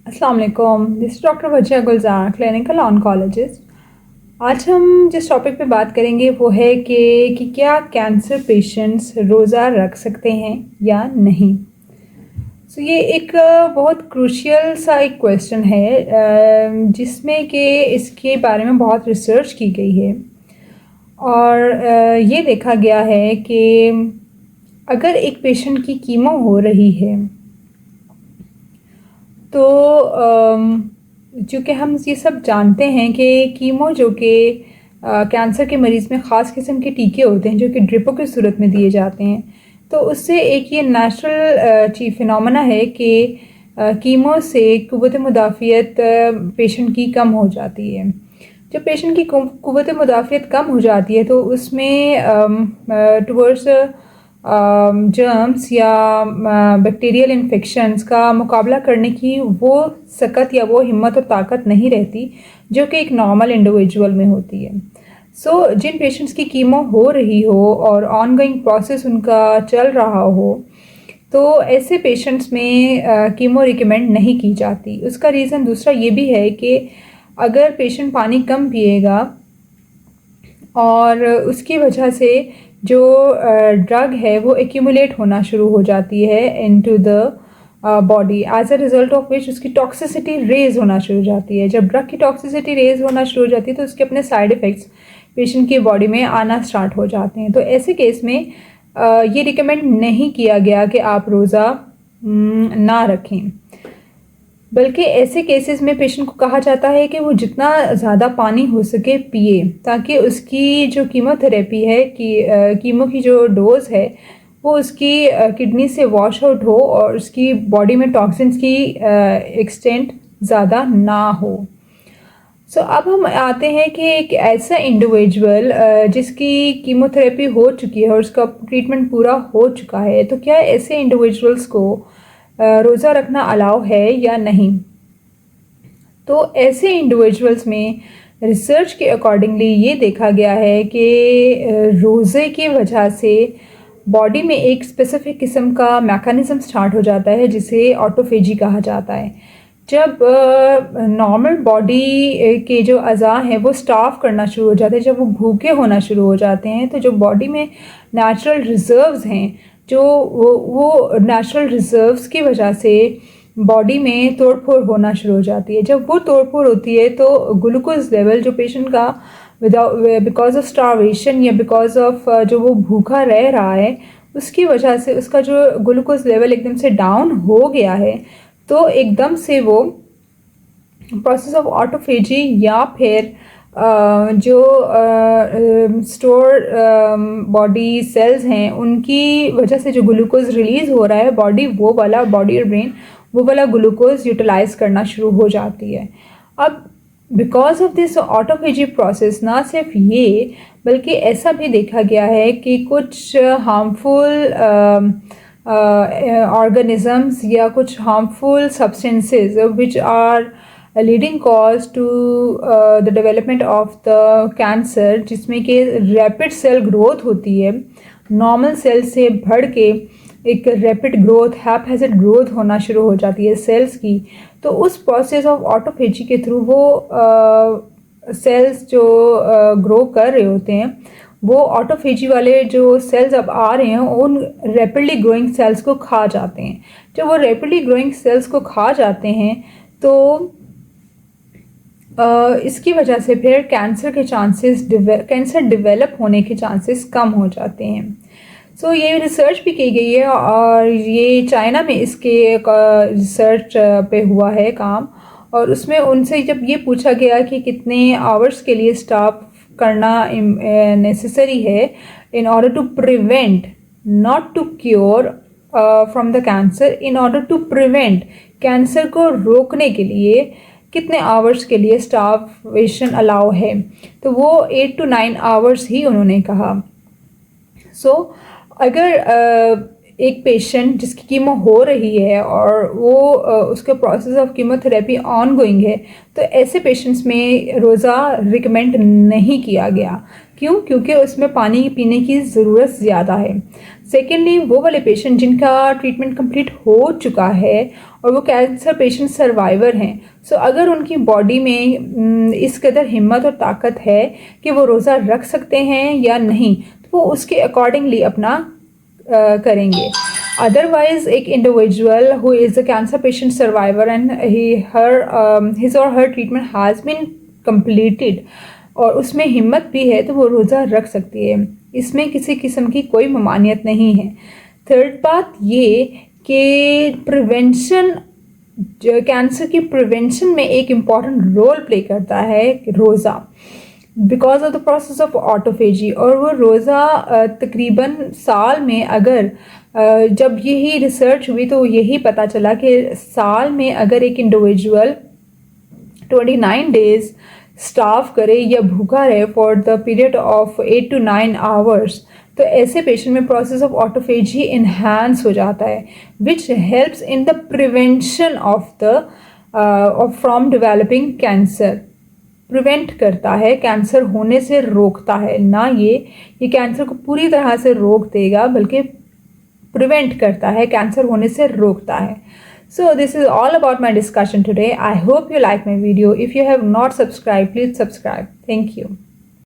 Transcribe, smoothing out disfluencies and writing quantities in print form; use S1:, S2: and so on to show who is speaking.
S1: अस्सलाम वालेकुम, this is doctor Wajiha Gulzar, clinical oncologist. आज हम जिस टॉपिक पे बात करेंगे वो है कि क्या कैंसर पेशेंट्स रोज़ा रख सकते हैं या नहीं। ये एक बहुत क्रूशियल सा एक क्वेश्चन है जिसमें कि इसके बारे में बहुत रिसर्च की गई है और ये देखा गया है कि अगर एक पेशेंट की कीमो हो रही है तो चूँकि हम ये सब जानते हैं कि कीमो जो कि कैंसर के मरीज़ में ख़ास किस्म के टीके होते हैं जो कि ड्रिपों की सूरत में दिए जाते हैं, तो उससे एक ये नेचुरल फिनोमेना है कि कीमो से क़ुव्वत मुदाफ़ियत पेशेंट की कम हो जाती है। जब पेशेंट की क़ुव्वत मुदाफ़ियत कम हो जाती है तो उसमें टुवर्ड्स जर्म्स या बैक्टीरियल इन्फेक्शंस का मुकाबला करने की वो सकत या वो हिम्मत और ताकत नहीं रहती जो कि एक नॉर्मल इंडिविजुअल में होती है। जिन पेशेंट्स की कीमो हो रही हो और ऑनगोइंग प्रोसेस उनका चल रहा हो तो ऐसे पेशेंट्स में कीमो रिकमेंड नहीं की जाती। उसका रीज़न दूसरा ये भी है कि अगर पेशेंट पानी कम पिएगा और उसकी वजह से जो ड्रग है वो एक्यूमुलेट होना शुरू हो जाती है into the body, as a result of which उसकी टॉक्सिसिटी रेज़ होना शुरू हो जाती है। जब ड्रग की टॉक्सिसिटी रेज़ होना शुरू हो जाती है तो उसके अपने साइड इफ़ेक्ट्स पेशेंट की बॉडी में आना स्टार्ट हो जाते हैं। तो ऐसे केस में ये रिकमेंड नहीं किया गया कि आप रोज़ा ना रखें, बल्कि ऐसे केसेस में पेशेंट को कहा जाता है कि वो जितना ज़्यादा पानी हो सके पिए ताकि उसकी जो कीमोथेरेपी है कि कीमो की जो डोज़ है वो उसकी किडनी से वॉश आउट हो और उसकी बॉडी में टॉक्सिन्स की एक्सटेंट ज़्यादा ना हो। अब हम आते हैं कि एक ऐसा इंडिविजुअल जिसकी कीमोथेरेपी हो चुकी है और उसका ट्रीटमेंट पूरा हो चुका है, तो क्या ऐसे इंडिविजुअल्स को रोज़ा रखना अलाउ है या नहीं। तो ऐसे इंडिविजुअल्स में रिसर्च के अकॉर्डिंगली ये देखा गया है कि रोज़े की वजह से बॉडी में एक स्पेसिफिक किस्म का मैकेनिज़्म स्टार्ट हो जाता है जिसे ऑटोफेजी कहा जाता है। जब नॉर्मल बॉडी के जो अज़ा हैं वो स्टार्व करना शुरू हो जाते हैं, जब वो भूखे होना शुरू हो जाते हैं, तो जो बॉडी में नेचुरल रिज़र्व्स हैं जो वो नेचुरल रिज़र्व्स की वजह से बॉडी में तोड़-फोड़ होना शुरू हो जाती है। जब वो तोड़-फोड़ होती है तो ग्लूकोज़ लेवल जो पेशेंट का बिकॉज़ ऑफ स्टारवेशन या बिकॉज़ ऑफ जो वो भूखा रह रहा है उसकी वजह से उसका जो ग्लूकोज़ लेवल एकदम से डाउन हो गया है, तो एकदम से वो प्रोसेस ऑफ ऑटोफेजी या फिर जो स्टोर बॉडी सेल्स हैं उनकी वजह से जो ग्लूकोज रिलीज़ हो रहा है बॉडी और ब्रेन वो वाला ग्लूकोज यूटिलाइज करना शुरू हो जाती है। अब because of this autophagy process ना सिर्फ ये बल्कि ऐसा भी देखा गया है कि कुछ हार्मफुल ऑर्गेनिजम्स या कुछ harmful substances which are leading cause to the development of the cancer, जिसमें कि रैपिड सेल ग्रोथ होती है, नॉर्मल सेल से बढ़ के एक रैपिड ग्रोथ हैपहैज़र्ड ग्रोथ होना शुरू हो जाती है सेल्स की। तो उस प्रोसेस ऑफ ऑटोफेजी के थ्रू वो सेल्स जो ग्रो कर रहे होते हैं वो ऑटोफेजी वाले जो सेल्स अब आ रहे हैं उन रैपिडली ग्रोइंग सेल्स को खा जाते हैं। जब वो रैपिडली ग्रोइंग सेल्स को खा जाते हैं तो इसकी वजह से फिर कैंसर डिवेलप होने के चांसेस कम हो जाते हैं। ये रिसर्च भी की गई है और ये चाइना में इसके रिसर्च पे हुआ है काम, और उसमें उनसे जब ये पूछा गया कि कितने आवर्स के लिए स्टॉप करना नेसेसरी है in order to prevent, not to cure from the cancer, in order to prevent, cancer को रोकने के लिए कितने आवर्स के लिए स्टार्वेशन अलाउ है, तो वो 8 to 9 आवर्स ही उन्होंने कहा। अगर एक पेशेंट जिसकी कीमो हो रही है और वो उसके process of chemotherapy on going है तो ऐसे पेशेंट्स में रोज़ा रिकमेंड नहीं किया गया, क्यों? क्योंकि उसमें पानी पीने की ज़रूरत ज़्यादा है। सेकेंडली, वो वाले पेशेंट जिनका ट्रीटमेंट कंप्लीट हो चुका है और वो कैंसर पेशेंट सर्वाइवर हैं, सो अगर उनकी बॉडी में इस कदर हिम्मत और ताकत है कि वो रोज़ा रख सकते हैं या नहीं, तो वो उसके अकॉर्डिंगली अपना करेंगे। अदरवाइज एक individual who is a cancer patient survivor and his और हर ट्रीटमेंट हैज़ बीन कंप्लीटेड और उसमें हिम्मत भी है, तो वो रोज़ा रख सकती है। इसमें किसी किस्म की कोई ममानियत नहीं है। थर्ड बात ये कि प्रिवेंशन, कैंसर की प्रिवेंशन में एक इम्पॉर्टेंट रोल प्ले करता है रोज़ा, because of the process of autophagy. और वो रोज़ा तकरीबन साल में अगर जब यही रिसर्च हुई तो यही पता चला कि साल में अगर एक इंडिविजुअल 29 डेज स्टाफ करे या भूखा रहे for the period of 8 to 9 hours, तो ऐसे पेशेंट में प्रोसेस ऑफ ऑटोफेजी इन्हांस हो जाता है, which helps in the prevention of from developing cancer. Prevent करता है, कैंसर होने से रोकता है, ना ये कैंसर को पूरी तरह से रोक देगा, बल्कि प्रिवेंट करता है, कैंसर होने से रोकता है। So this is all about my discussion today. I hope you like my video. If you have not subscribed, please subscribe. Thank you.